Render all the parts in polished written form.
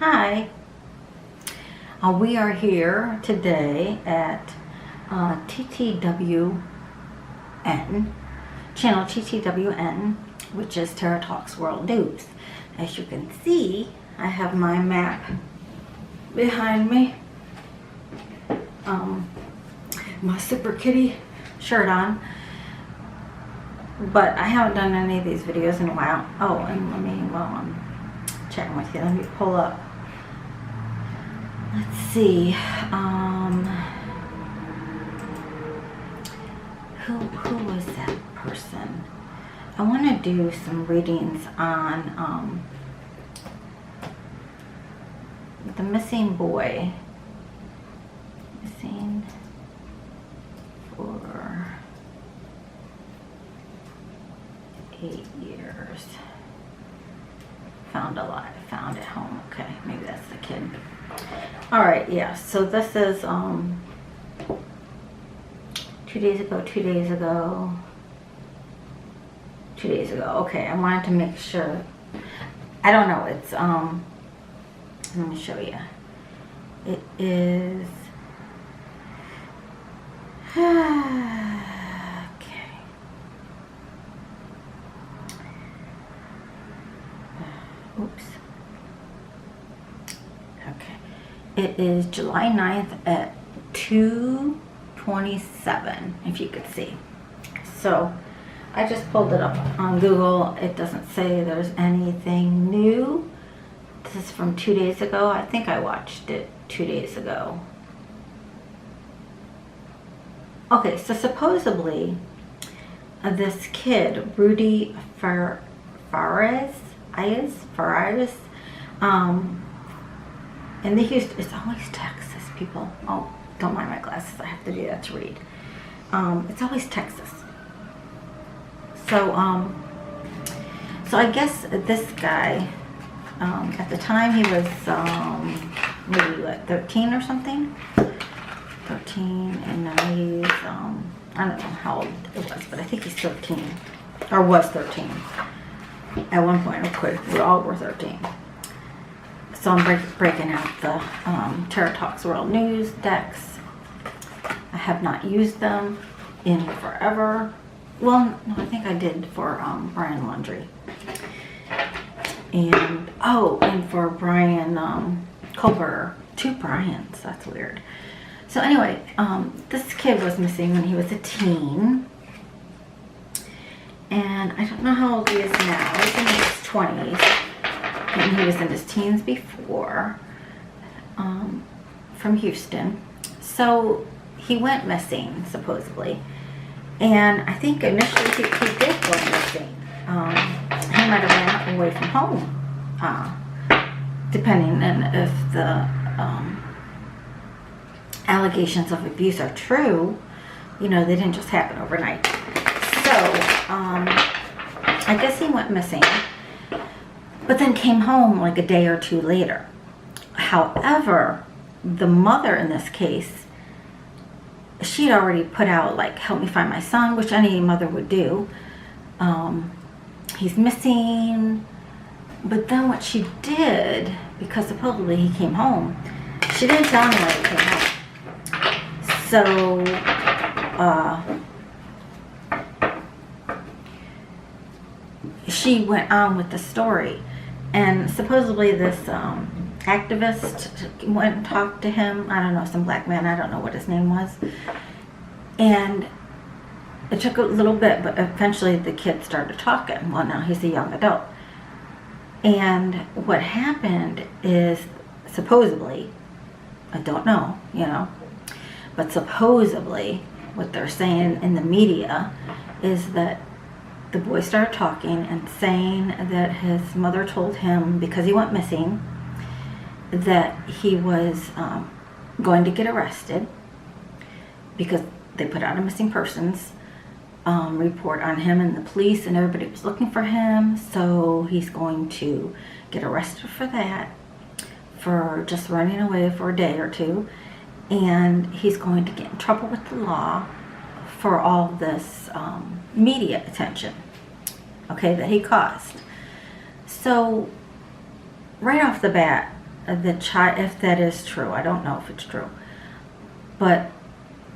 Hi. We are here today at TTWN, channel TTWN, which is Tara Talks World News. As you can see, I have my map behind me. My Super Kitty shirt on. But I haven't done any of these videos in a while. Oh, and while I'm chatting with you, let me pull up. Let's see. Who was that person? I want to do some readings on the missing boy. Missing for 8 years. Found alive. Found at home. Okay, maybe that's the kid. All right, yeah. So this is 2 days ago. 2 days ago. 2 days ago. Okay, I wanted to make sure. I don't know. It's let me show you. It is. Okay. Oops. Okay. It is July 9th at 2:27, if you could see. So I just pulled it up on Google. It doesn't say there's anything new. This is from 2 days ago. I think I watched it 2 days ago. Okay, so supposedly this kid, Rudy Farias, in the Houston, it's always Texas, people. Oh, don't mind my glasses. I have to do that to read. It's always Texas. So, so I guess this guy, at the time he was, maybe what, 13 or something? 13, and now he's, I don't know how old it was, but I think he's 13, or was 13. At one point, of course, we all were 13. So I'm breaking out the Tara Talks World News decks. I have not used them in forever. Well, no, I think I did for Brian Laundrie. And, oh, and for Brian Culver. 2 Brians, that's weird. So anyway, this kid was missing when he was a teen. And I don't know how old he is now. He's in his 20s. And he was in his teens before, from Houston. So he went missing, supposedly. And I think initially he did go missing. He might have ran away from home, depending on if the allegations of abuse are true. You know, they didn't just happen overnight. So, I guess he went missing, but then came home like a day or two later. However, the mother in this case, she'd already put out, like, help me find my son, which any mother would do. He's missing. But then what she did, because supposedly he came home, she didn't tell me when he came home. So, she went on with the story. And supposedly this activist went and talked to him. I don't know, some black man, I don't know what his name was. And it took a little bit, but eventually the kid started talking. Well, now he's a young adult. And what happened is, supposedly, I don't know, you know, but supposedly what they're saying in the media is that the boy started talking and saying that his mother told him, because he went missing, that he was going to get arrested because they put out a missing persons report on him, and the police and everybody was looking for him. So he's going to get arrested for that, for just running away for a day or two, and he's going to get in trouble with the law for all this media attention, okay, that he caused. So right off the bat, the child, if that is true, I don't know if it's true, but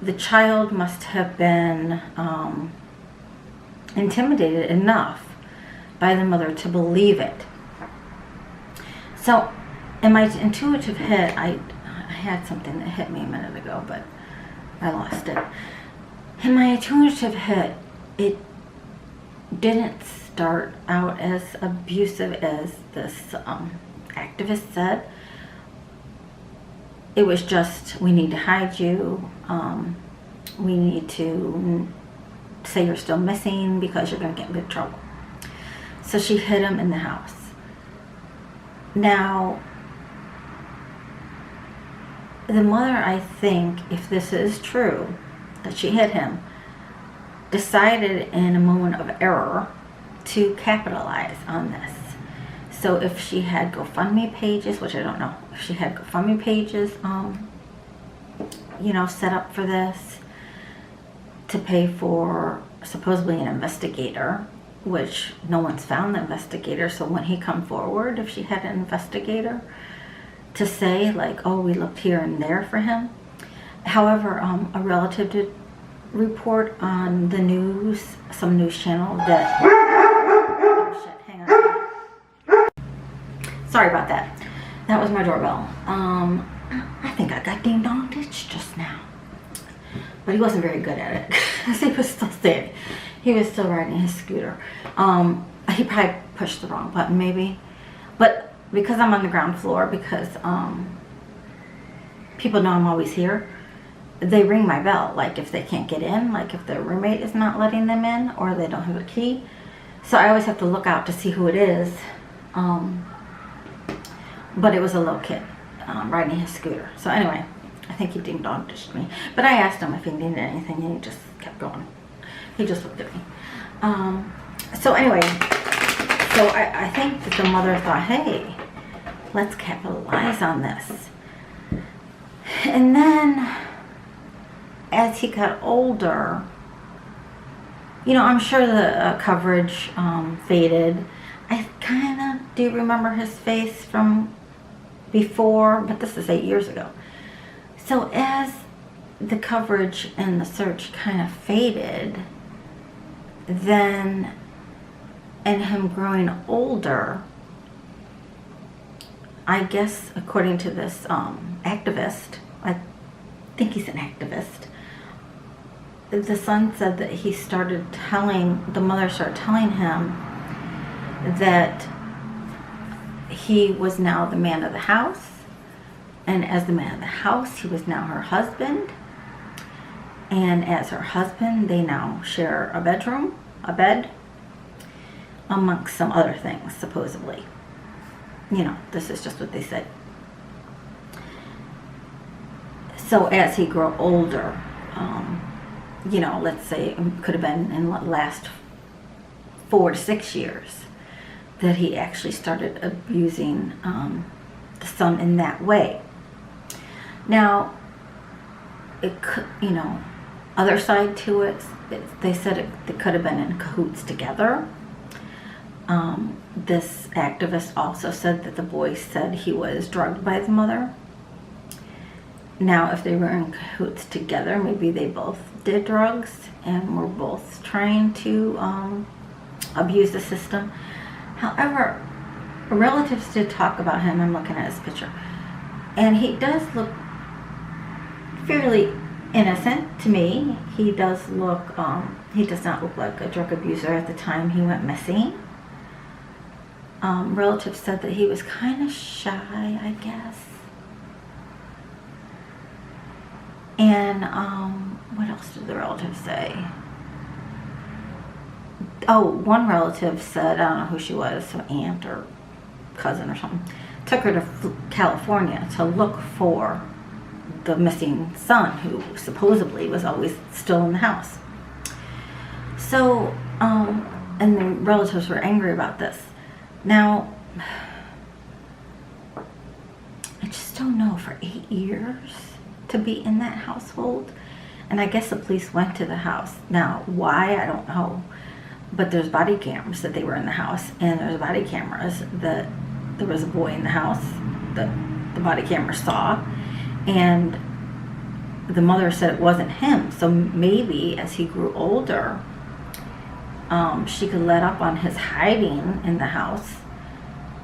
the child must have been intimidated enough by the mother to believe it. So in my intuitive hit, I had something that hit me a minute ago, but I lost it. In my intuitive hit, it didn't start out as abusive as this activist said. It was just, we need to hide you. We need to say you're still missing because you're going to get in big trouble. So she hid him in the house. Now, the mother, I think, if this is true, that she hit him, decided in a moment of error to capitalize on this. So if she had GoFundMe pages, which I don't know, if she had GoFundMe pages, set up for this to pay for supposedly an investigator, which no one's found the investigator. So when he come forward, if she had an investigator to say like, oh, we looked here and there for him. However, a relative did report on the news, some news channel that, oh shit, hang on. Sorry about that. That was my doorbell. I think I got ding dong ditched just now. But he wasn't very good at it because he was still standing. He was still riding his scooter. He probably pushed the wrong button maybe. But because I'm on the ground floor, because people know I'm always here, they ring my bell. Like if they can't get in, like if their roommate is not letting them in or they don't have a key. So I always have to look out to see who it is. But it was a little kid riding his scooter. So anyway, I think he ding dong ditched me. But I asked him if he needed anything and he just kept going. He just looked at me. So anyway, so I think that the mother thought, hey, let's capitalize on this. And then as he got older, I'm sure the coverage faded. I kind of do remember his face from before, but this is 8 years ago. So as the coverage and the search kind of faded, then, and him growing older, I guess according to this activist, I think he's an activist, the son said that the mother started telling him that he was now the man of the house, and as the man of the house, he was now her husband, and as her husband, they now share a bed, amongst some other things, supposedly. This is just what they said. So as he grew older, let's say it could have been in the last 4 to 6 years that he actually started abusing the son in that way. Now, it could, other side to it, they said they could have been in cahoots together. This activist also said that the boy said he was drugged by the mother. Now, if they were in cahoots together, maybe they both did drugs and were both trying to abuse the system. However, relatives did talk about him. I'm looking at his picture, and he does look fairly innocent to me. He does look, he does not look like a drug abuser at the time he went missing. Relatives said that he was kind of shy, I guess. And what else did the relatives say? Oh, one relative said, I don't know who she was, some aunt or cousin or something, took her to California to look for the missing son, who supposedly was always still in the house. So, and the relatives were angry about this. Now, I just don't know, for 8 years to be in that household. And I guess the police went to the house. Now, why, I don't know. But there's body cameras that they were in the house, and there's body cameras that there was a boy in the house that the body camera saw. And the mother said it wasn't him. So maybe as he grew older, she could let up on his hiding in the house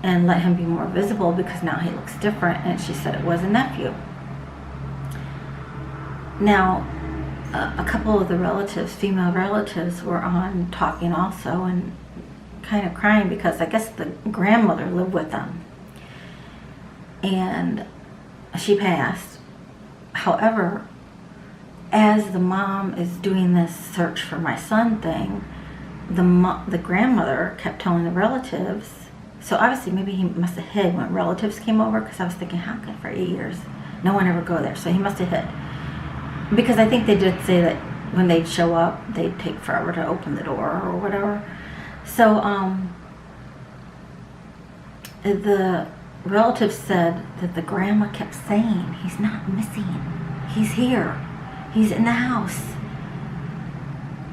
and let him be more visible, because now he looks different. And she said it was a nephew. Now, a couple of the relatives, female relatives, were on talking also and kind of crying, because I guess the grandmother lived with them. And she passed. However, as the mom is doing this search for my son thing, the grandmother kept telling the relatives, so obviously maybe he must have hid when relatives came over, because I was thinking, how could for 8 years no one ever go there? So he must have hid. Because I think they did say that when they'd show up, they'd take forever to open the door or whatever. So the relatives said that the grandma kept saying, he's not missing. He's here. He's in the house.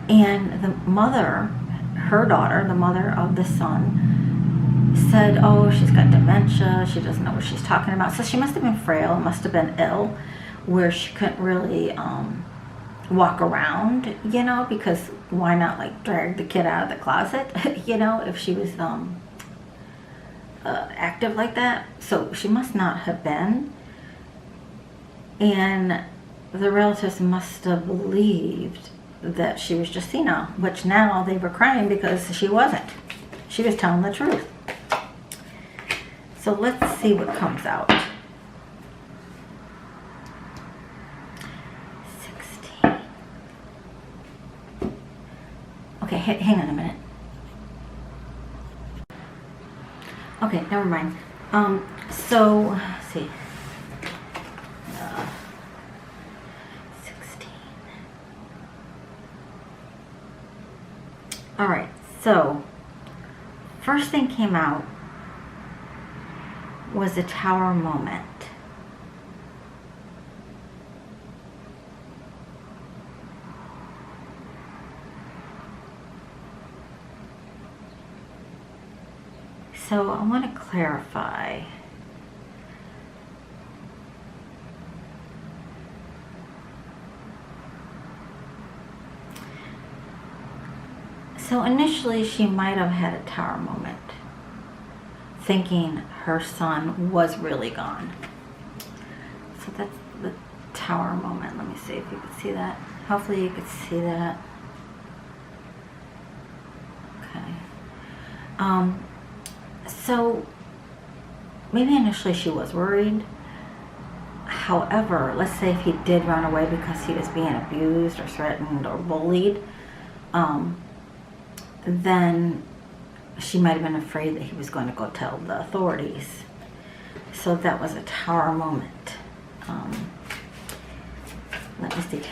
And the mother, her daughter, the mother of the son, said, oh, she's got dementia. She doesn't know what she's talking about. So she must have been frail, must have been ill, where she couldn't really walk around, you know, because why not like drag the kid out of the closet, you know, if she was active like that. So she must not have been. And the relatives must have believed that she was just senile, which now they were crying because she wasn't. She was telling the truth. So let's see what comes out. 16. Okay, hang on a minute. Okay, never mind. So, let's see. 16. All right, so first thing came out was a tower moment. So I want to clarify. So initially she might have had a tower moment, thinking her son was really gone. So that's the tower moment. Let me see if you can see that. Hopefully you could see that. Okay. So maybe initially she was worried. However, let's say if he did run away because he was being abused or threatened or bullied, then she might have been afraid that he was going to go tell the authorities. So that was a tower moment. Let me see.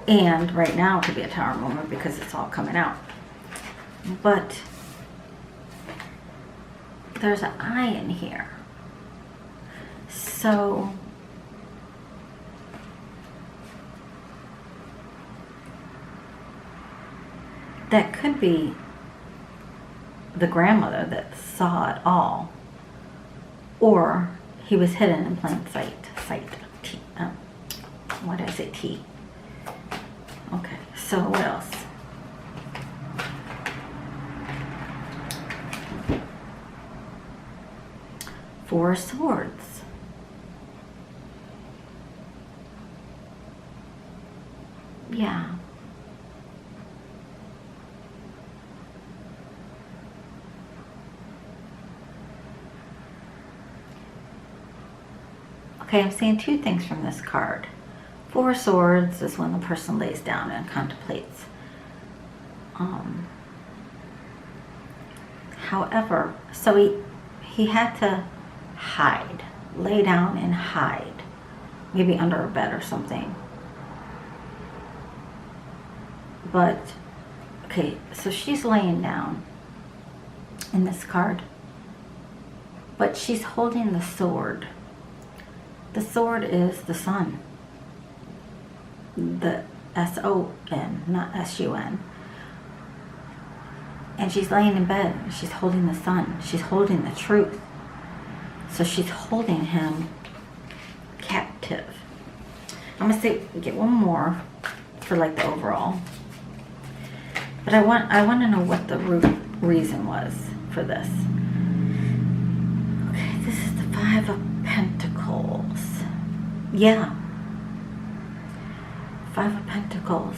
And right now it could be a tower moment because it's all coming out. But there's an eye in here. So that could be the grandmother that saw it all, or he was hidden in plain sight. Why did I say T? Okay, so what else? Four Swords. Yeah. Okay, I'm seeing two things from this card. Four Swords is when the person lays down and contemplates. However, so he had to hide, lay down and hide, maybe under a bed or something. But, okay, so she's laying down in this card, but she's holding the sword. The sword is the sun, the S-O-N, not S-U-N. And she's laying in bed, she's holding the sun, she's holding the truth. So she's holding him active. I'm gonna say get one more for like the overall. But I want to know what the root reason was for this. Okay, this is the Five of Pentacles. Yeah. Five of Pentacles.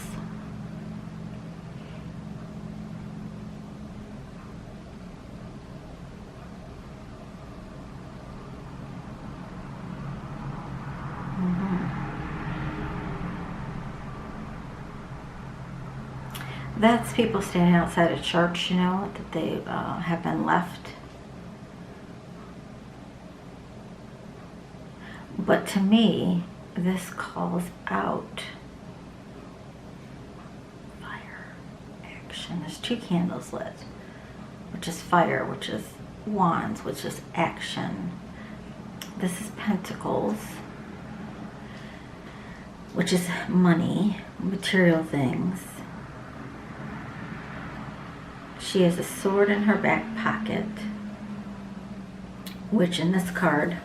That's people standing outside a church, you know, that they have been left. But to me, this calls out fire, action. There's two candles lit, which is fire, which is wands, which is action. This is Pentacles, which is money, material things. She has a sword in her back pocket, which in this card,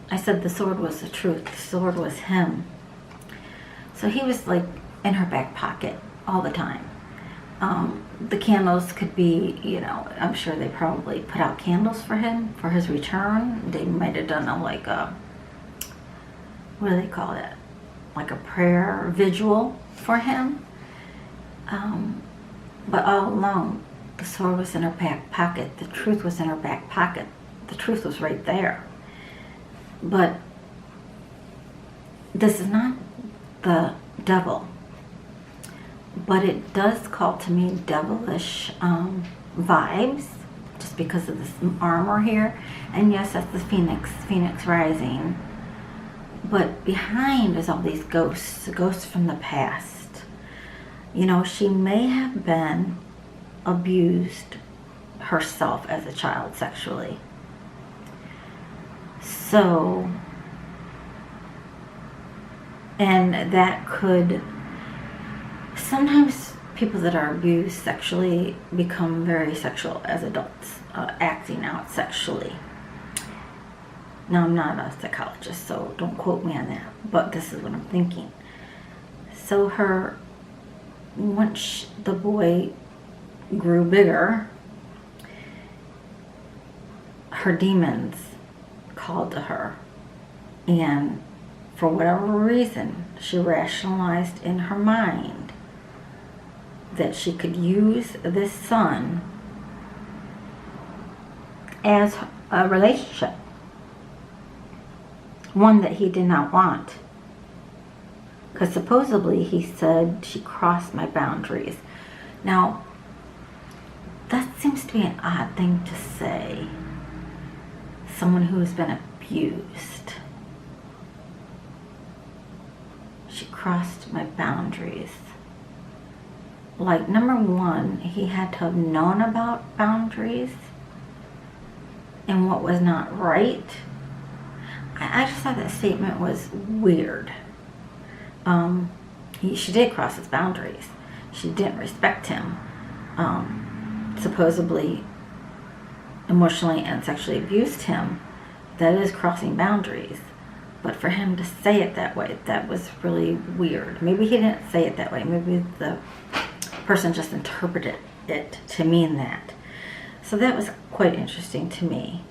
I said the sword was the truth. The sword was him. So he was like in her back pocket all the time. The candles could be, you know, I'm sure they probably put out candles for him for his return. They might have done a like a, what do they call it? Like a prayer vigil for him. But all along, the sword was in her back pocket. The truth was in her back pocket. The truth was right there. But this is not the devil. But it does call to me devilish vibes, just because of this armor here. And yes, that's the Phoenix rising. But behind is all these ghosts from the past. You know, she may have been abused herself as a child sexually. So, and that could, sometimes people that are abused sexually become very sexual as adults, acting out sexually. Now, I'm not a psychologist, so don't quote me on that, but this is what I'm thinking. So once the boy grew bigger, her demons called to her, and for whatever reason, she rationalized in her mind that she could use this son as a relationship, one that he did not want. Because supposedly he said she crossed my boundaries. Now, that seems to be an odd thing to say. Someone who has been abused. She crossed my boundaries. Like, number one, he had to have known about boundaries and what was not right. I just thought that statement was weird. She did cross his boundaries. She didn't respect him. Supposedly emotionally and sexually abused him. That is crossing boundaries. But for him to say it that way, that was really weird. Maybe he didn't say it that way. Maybe the person just interpreted it to mean that. So that was quite interesting to me.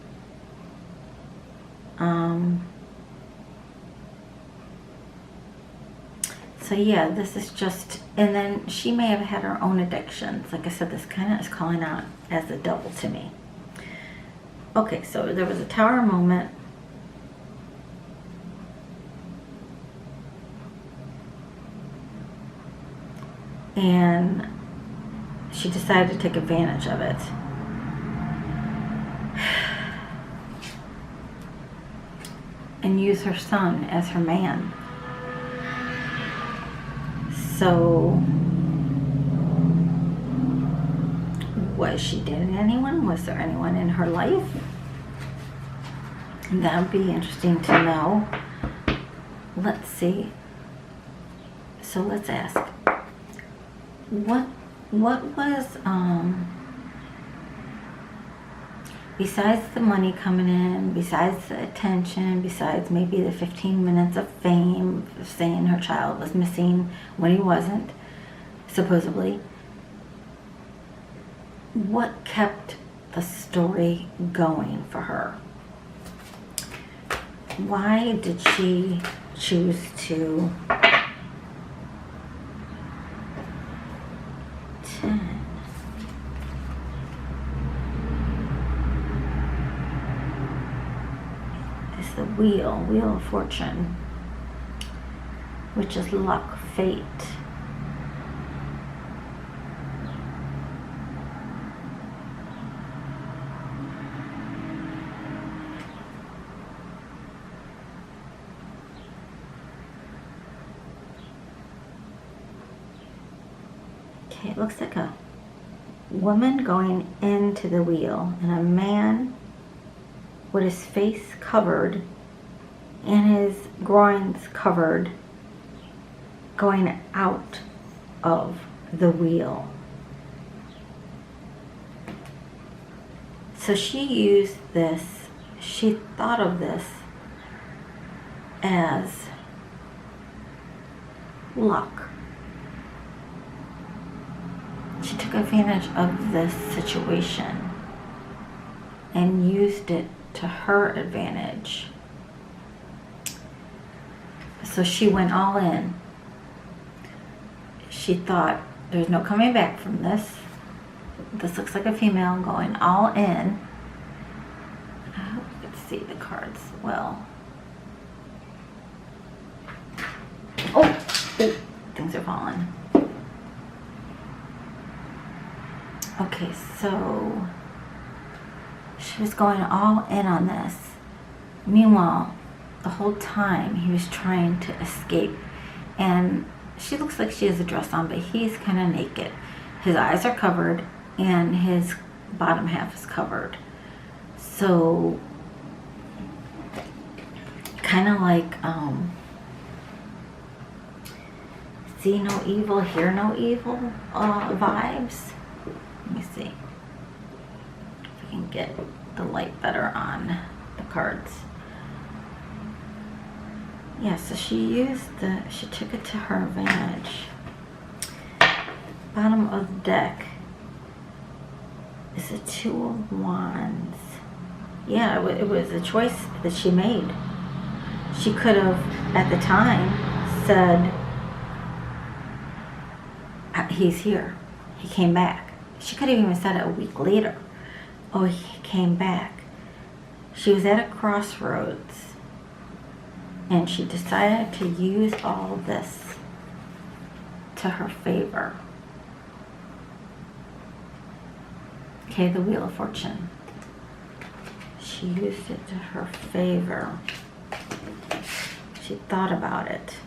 So yeah, this is just, and then she may have had her own addictions. Like I said, this kind of is calling out as the devil to me. Okay, so there was a tower moment. And she decided to take advantage of it. And use her son as her man. So, was she dating anyone? Was there anyone in her life? That would be interesting to know. Let's see. So let's ask. What was besides the money coming in, besides the attention, besides maybe the 15 minutes of fame of saying her child was missing when he wasn't, supposedly, what kept the story going for her? Why did she choose to 10? It's the wheel of fortune, which is luck, fate. Okay, it looks like a woman going into the wheel and a man with his face covered and his groins covered going out of the wheel. So she used this, she thought of this as luck. She took advantage of this situation and used it to her advantage. So she went all in. She thought, there's no coming back from this. This looks like a female going all in. I hope you can see the cards well. Oh, things are falling. Okay, so she was going all in on this. Meanwhile, the whole time he was trying to escape, and she looks like she has a dress on, but he's kind of naked. His eyes are covered and his bottom half is covered. So kind of like see no evil, hear no evil vibes. Let me see if we can get the light better on the cards. Yeah, so she took it to her advantage. Bottom of the deck is a 2 of Wands. Yeah, it was a choice that she made. She could have, at the time, said, he's here. He came back. She could have even said it a week later. Oh, he came back. She was at a crossroads and she decided to use all this to her favor. Okay, the Wheel of Fortune. She used it to her favor. She thought about it.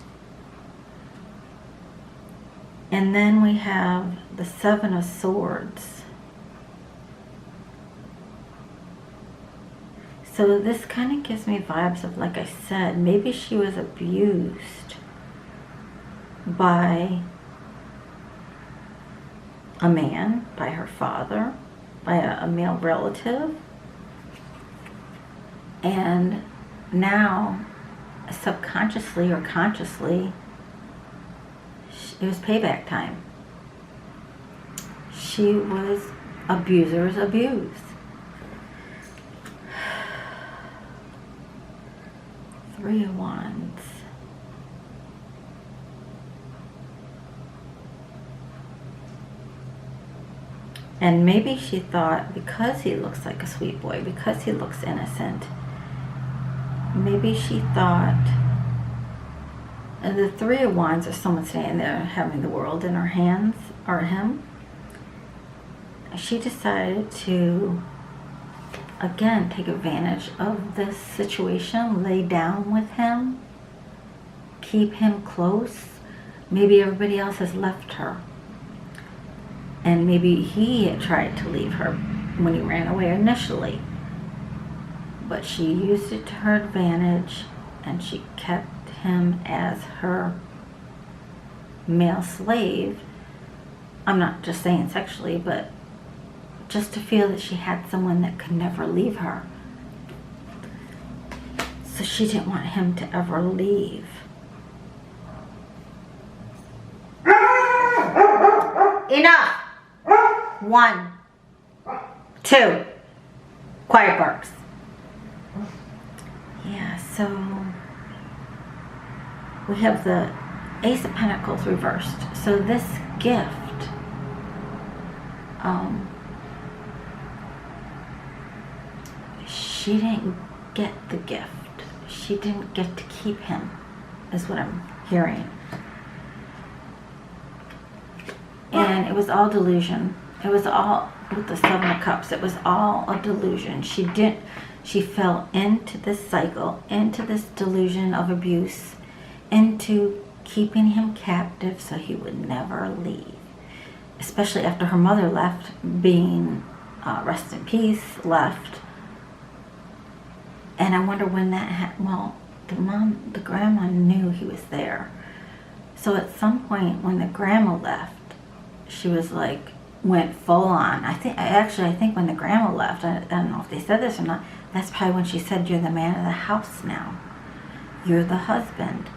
And then we have the 7 of Swords. So this kind of gives me vibes of, like I said, maybe she was abused by a man, by her father, by a male relative. And now, subconsciously or consciously, it was payback time. She was abuser's abused. Three of Wands. And maybe she thought, because he looks like a sweet boy, because he looks innocent, maybe she thought, and the 3 of Wands is someone standing there having the world in her hands, or him. She decided to, again, take advantage of this situation, lay down with him, keep him close. Maybe everybody else has left her. And maybe he had tried to leave her when he ran away initially. But she used it to her advantage, and she kept him as her male slave. I'm not just saying sexually, but just to feel that she had someone that could never leave her. So she didn't want him to ever leave. Enough! 1, 2. Quiet barks. Yeah, so we have the Ace of Pentacles reversed. So this gift, she didn't get the gift. She didn't get to keep him, is what I'm hearing. And it was all delusion. It was all, with the Seven of Cups, it was all a delusion. She fell into this cycle, into this delusion of abuse, into keeping him captive so he would never leave. Especially after her mother left, being, rest in peace, left. And I wonder when that happened. Well, the grandma knew he was there. So at some point when the grandma left, she was like, went full on. I think when the grandma left, I don't know if they said this or not, that's probably when she said, "You're the man of the house now. You're the husband.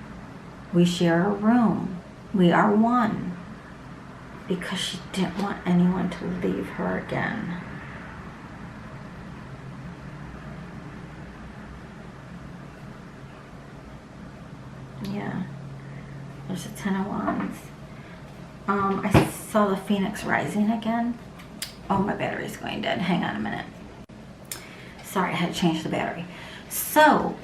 We share a room. We are one." Because she didn't want anyone to leave her again. Yeah. There's a 10 of Wands. I saw the Phoenix rising again. Oh, my battery's going dead. Hang on a minute. Sorry, I had to change the battery. So,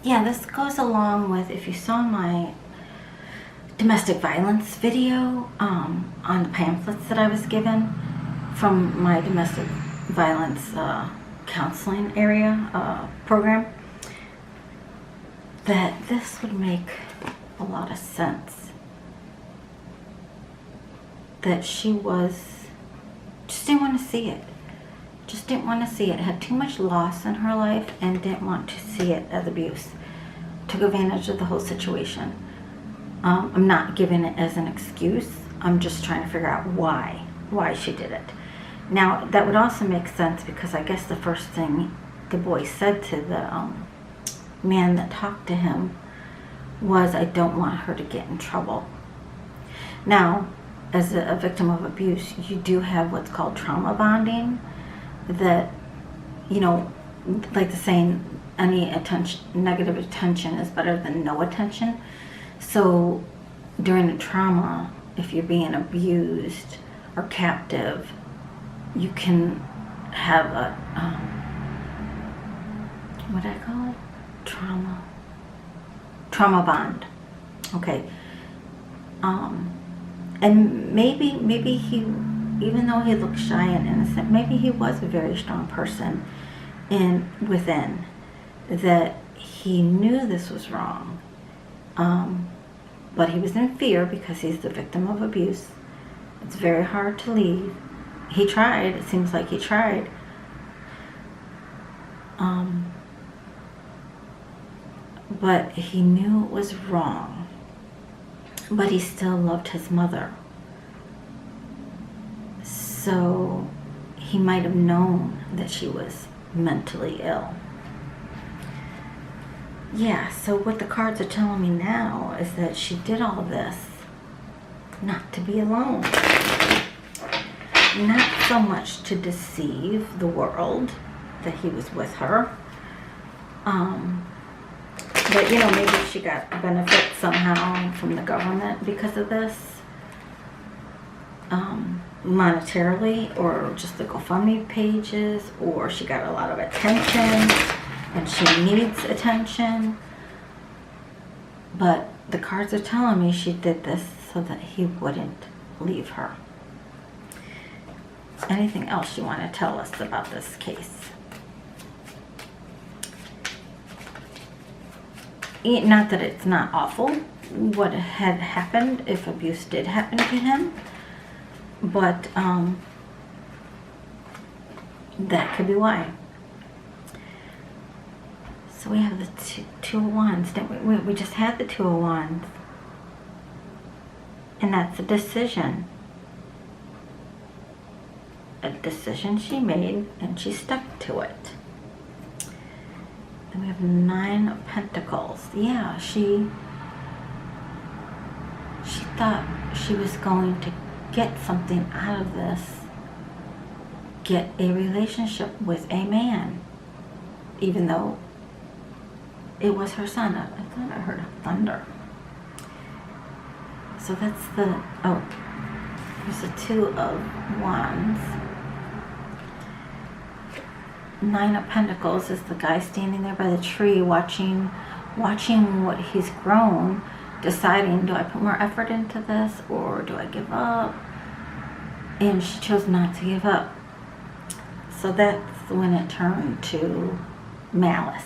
yeah, this goes along with, if you saw my domestic violence video on the pamphlets that I was given from my domestic violence counseling area program, that this would make a lot of sense. That she just didn't want to see it. Just didn't want to see it. Had too much loss in her life and didn't want to see it as abuse. Took advantage of the whole situation. I'm not giving it as an excuse. I'm just trying to figure out why she did it. Now, that would also make sense because I guess the first thing the boy said to the man that talked to him was, "I don't want her to get in trouble." Now, as a victim of abuse, you do have what's called trauma bonding, that, you know, like the saying, any negative attention is better than no attention. So during the trauma, if you're being abused or captive, you can have a, what do I call it? Trauma bond. Okay. And maybe he, even though he looked shy and innocent, maybe he was a very strong person within, that he knew this was wrong. But he was in fear because he's the victim of abuse. It's very hard to leave. He tried. It seems like he tried. But he knew it was wrong. But he still loved his mother. So he might have known that she was mentally ill. Yeah, so what the cards are telling me now is that she did all this not to be alone. Not so much to deceive the world that he was with her. But, you know, maybe she got benefit somehow from the government because of this. Monetarily, or just the GoFundMe pages, or she got a lot of attention and she needs attention. But the cards are telling me she did this so that he wouldn't leave her. Anything else you want to tell us about this case? Not that it's not awful what had happened if abuse did happen to him, but that could be why. So we have the two of Wands. We just had the Two of Wands, and that's a decision. a decision she made, and she stuck to it. Then we have 9 of Pentacles. Yeah, she thought she was going to get something out of this, get a relationship with a man, even though it was her son. I thought I heard thunder. So that's the, oh, there's the 2 of Wands. 9 of Pentacles is the guy standing there by the tree watching what he's grown, deciding, do I put more effort into this or do I give up? And she chose not to give up. So that's when it turned to malice.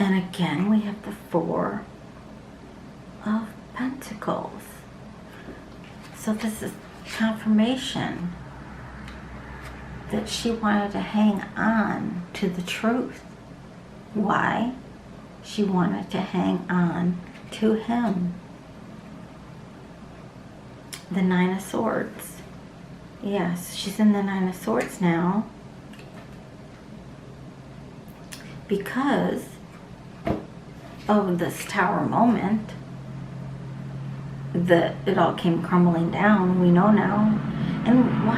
And again, we have the 4 of Pentacles. So this is confirmation that she wanted to hang on to the truth. Why? She wanted to hang on to him. The 9 of Swords. Yes, she's in the 9 of Swords now because of this Tower moment that it all came crumbling down. We know now. And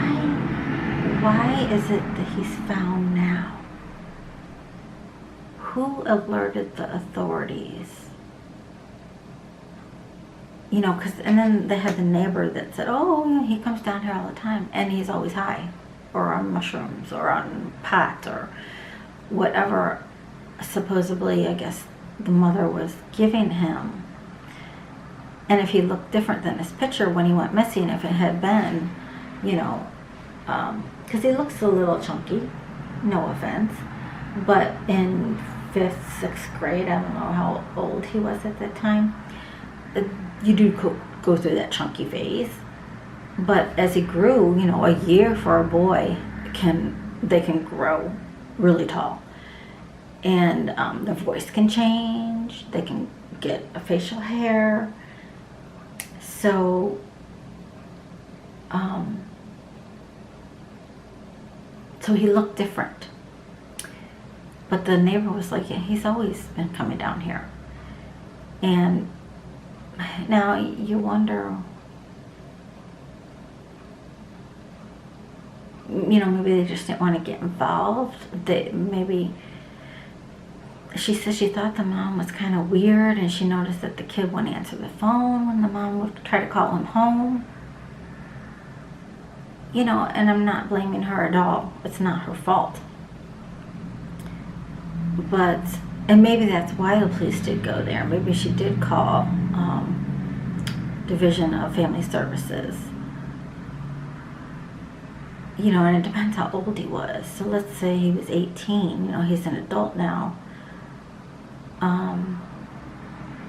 why is it that he's found now? Who alerted the authorities? You know, and then they had the neighbor that said, oh, he comes down here all the time, and he's always high, or on mushrooms, or on pot, or whatever, supposedly, I guess, the mother was giving him. And if he looked different than his picture when he went missing, if it had been, you know, because he looks a little chunky, no offense, but in 5th, 6th grade, I don't know how old he was at that time, you do go through that chunky phase. But as he grew, you know, a year for a boy, they can grow really tall. And the voice can change, they can get a facial hair. So, so he looked different. But the neighbor was like, yeah, he's always been coming down here. And now you wonder, you know, maybe they just didn't want to get involved. Maybe, she said she thought the mom was kind of weird, and she noticed that the kid wouldn't answer the phone when the mom would try to call him home. You know, and I'm not blaming her at all. It's not her fault. But, and maybe that's why the police did go there. Maybe she did call Division of Family Services. You know, and it depends how old he was. So let's say he was 18. You know, he's an adult now.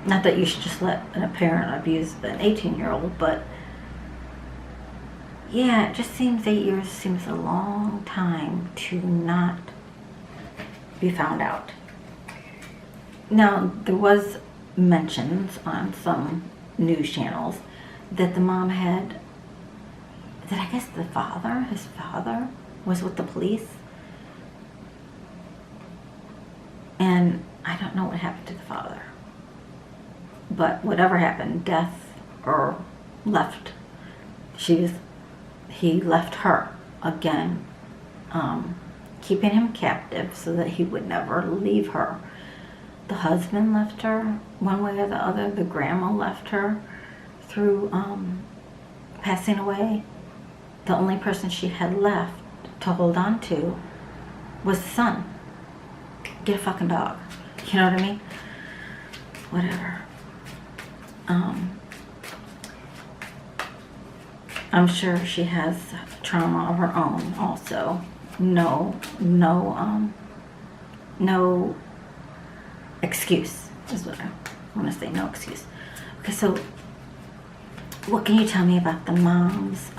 Not that you should just let a parent abuse an 18-year-old, but yeah, it just seems 8 years seems a long time to not be found out. Now, there was mentions on some news channels that the mom had, that I guess his father was with the police. And I don't know what happened to the father. But whatever happened, death or left, he left her again, keeping him captive so that he would never leave her. The husband left her one way or the other. The grandma left her through passing away. The only person she had left to hold on to was the son. Get a fucking dog. You know what I mean? Whatever. I'm sure she has trauma of her own also. No excuse is what I want to say. No excuse. Okay, so what can you tell me about the mom's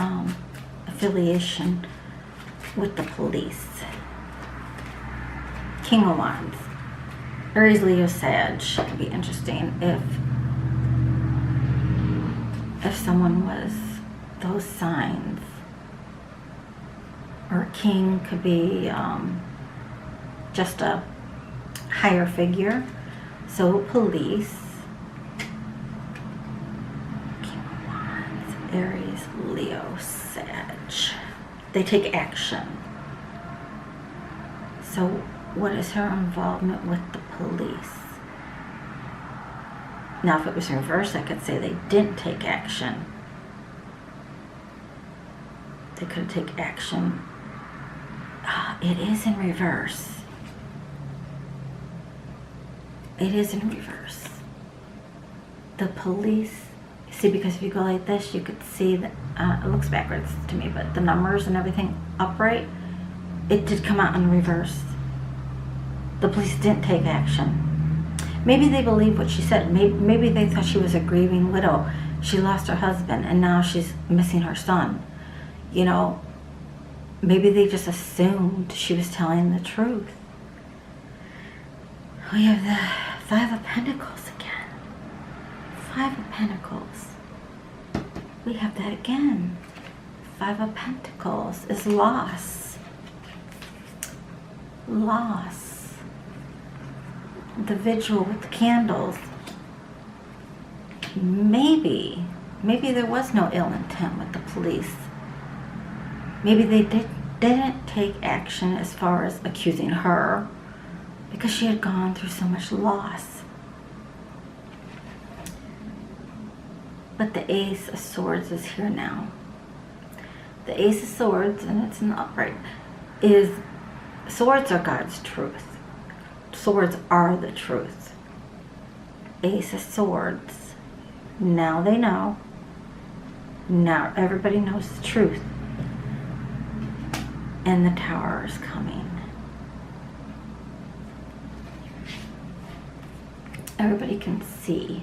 affiliation with the police? King of Wands. Aries, Leo, Sag. It'd be interesting if someone was those signs. or a king could be just a higher figure. So police, Aries, Leo, Sag, they take action. So what is her involvement with the police? Now if it was reversed, I could say they didn't take action. They could take action. It is in reverse. It is in reverse. The police, see, because if you go like this, you could see that, it looks backwards to me, but the numbers and everything upright, it did come out in reverse. The police didn't take action. Maybe they believed what she said. Maybe they thought she was a grieving widow. She lost her husband and now she's missing her son. You know, maybe they just assumed she was telling the truth. We have the Five of Pentacles again. Five of Pentacles. We have that again. Five of Pentacles is loss. Loss. The vigil with the candles. Maybe there was no ill intent with the police. Maybe they didn't take action as far as accusing her because she had gone through so much loss. But the Ace of Swords is here now. The Ace of Swords, and it's an upright, is swords are God's truth. Swords are the truth. Ace of Swords. Now they know. Now everybody knows the truth. And the Tower is coming. Everybody can see.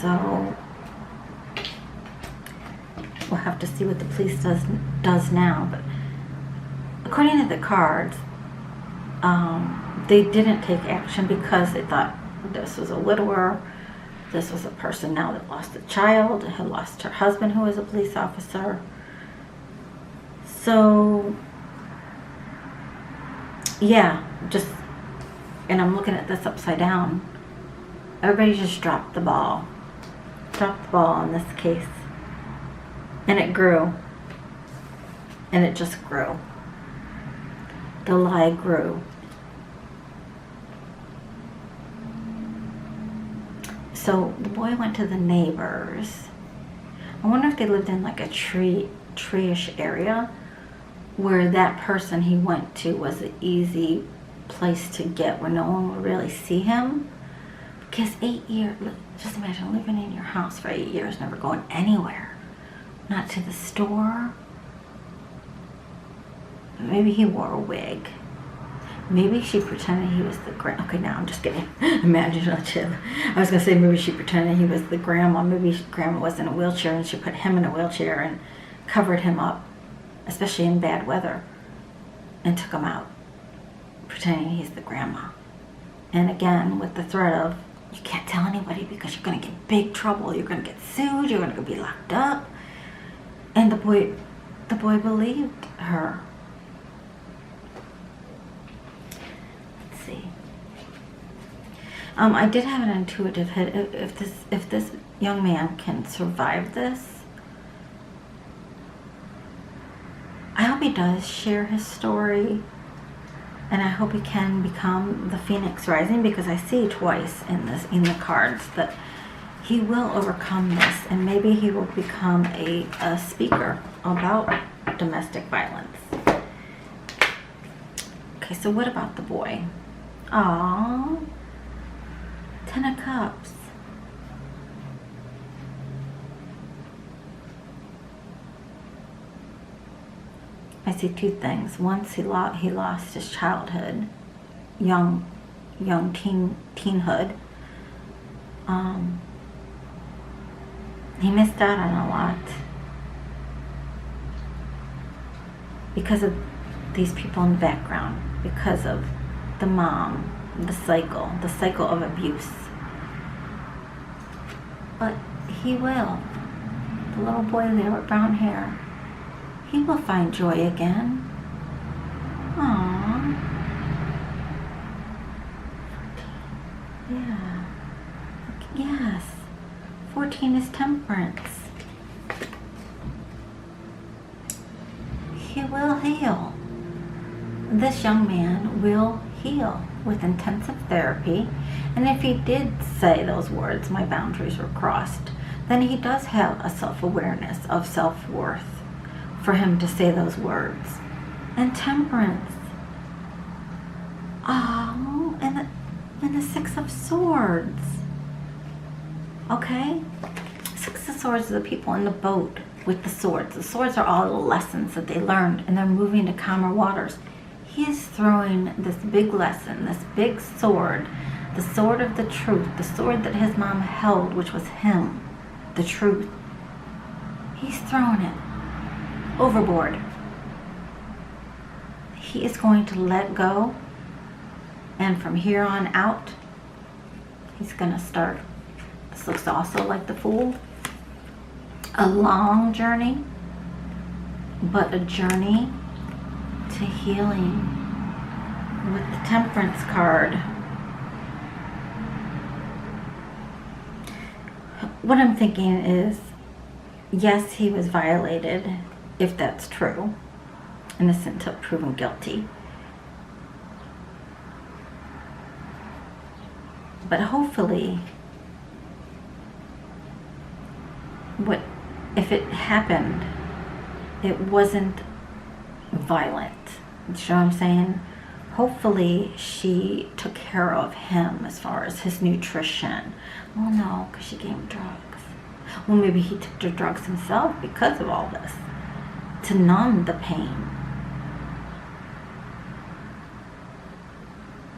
So we'll have to see what the police does now. But according to the cards, they didn't take action because they thought this was a widower. This was a person now that lost a child, who lost her husband, who was a police officer. So, yeah, and I'm looking at this upside down. Everybody just dropped the ball. Dropped the ball in this case. And it grew. And it just grew. The lie grew. So the boy went to the neighbors. I wonder if they lived in like a tree-ish area where that person he went to was an easy place to get where no one would really see him. Because 8 years, just imagine living in your house for 8 years, never going anywhere. Not to the store. Maybe he wore a wig. Maybe she pretended he was the grandma. Okay, now I'm just getting imaginative. I was going to say maybe she pretended he was the grandma. Maybe grandma was in a wheelchair and she put him in a wheelchair and covered him up, especially in bad weather, and took him out, pretending he's the grandma. And again, with the threat of, you can't tell anybody because you're going to get in big trouble. You're going to get sued. You're going to be locked up. And the boy believed her. I did have an intuitive hit. If this young man can survive this, I hope he does share his story, and I hope he can become the Phoenix Rising, because I see twice in the cards that he will overcome this, and maybe he will become a speaker about domestic violence. Okay, so what about the boy? Aww. 10 of Cups. I see two things. Once he lost his childhood, young teenhood. He missed out on a lot because of these people in the background, because of the mom, the cycle of abuse. But he will. The little boy there with brown hair, he will find joy again. Aww. Yeah. Yes. 14 is temperance. He will heal. This young man will heal with intensive therapy. And if he did say those words, my boundaries were crossed, then he does have a self-awareness of self-worth for him to say those words. And temperance. Oh, and the Six of Swords. Okay? Six of Swords are the people in the boat with the swords. The swords are all the lessons that they learned, and they're moving to calmer waters. He is throwing this big lesson, this big sword, the sword of the truth, the sword that his mom held, which was him, the truth. He's throwing it overboard. He is going to let go, and from here on out, he's going to start. This looks also like the Fool. A long journey, but a journey to healing with the Temperance card. What I'm thinking is, yes, he was violated, if that's true, innocent until proven guilty. But hopefully, if it happened, it wasn't violent. You know what I'm saying? Hopefully she took care of him as far as his nutrition. Well, no, because she gave him drugs. Well, maybe he took the drugs himself because of all this, to numb the pain.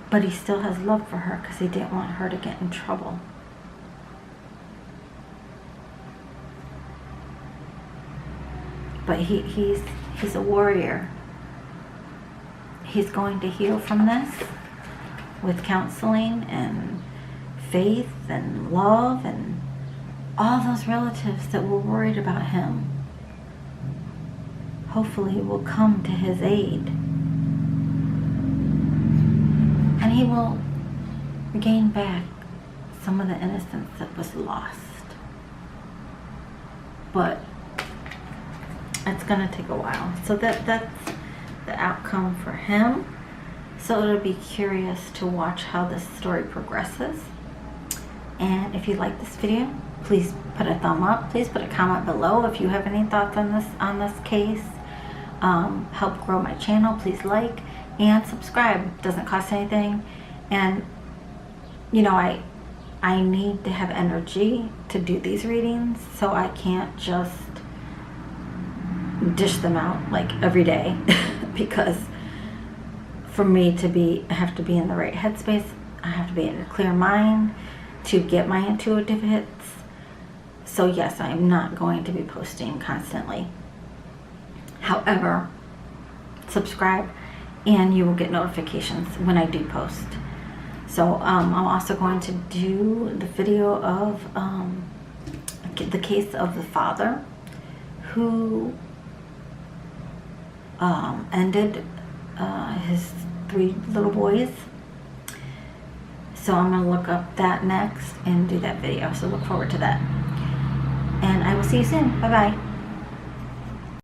But he still has love for her because he didn't want her to get in trouble. But he's a warrior. He's going to heal from this with counseling and faith and love and all those relatives that were worried about him. Hopefully will come to his aid. And he will gain back some of the innocence that was lost. But it's gonna take a while. So that's the outcome for him. So it'll be curious to watch how this story progresses. And if you like this video, please put a thumb up. Please put a comment below if you have any thoughts on this case. Help grow my channel. Please like and subscribe. Doesn't cost anything. And you know, I need to have energy to do these readings, so I can't just dish them out like every day because for me to be, I have to be in the right headspace. I have to be in a clear mind to get my intuitive hits. So yes, I am not going to be posting constantly. However, subscribe and you will get notifications when I do post. So I'm also going to do the video of the case of the father who ended his 3 little boys. So I'm going to look up that next and do that video. So look forward to that. And I will see you soon. Bye-bye.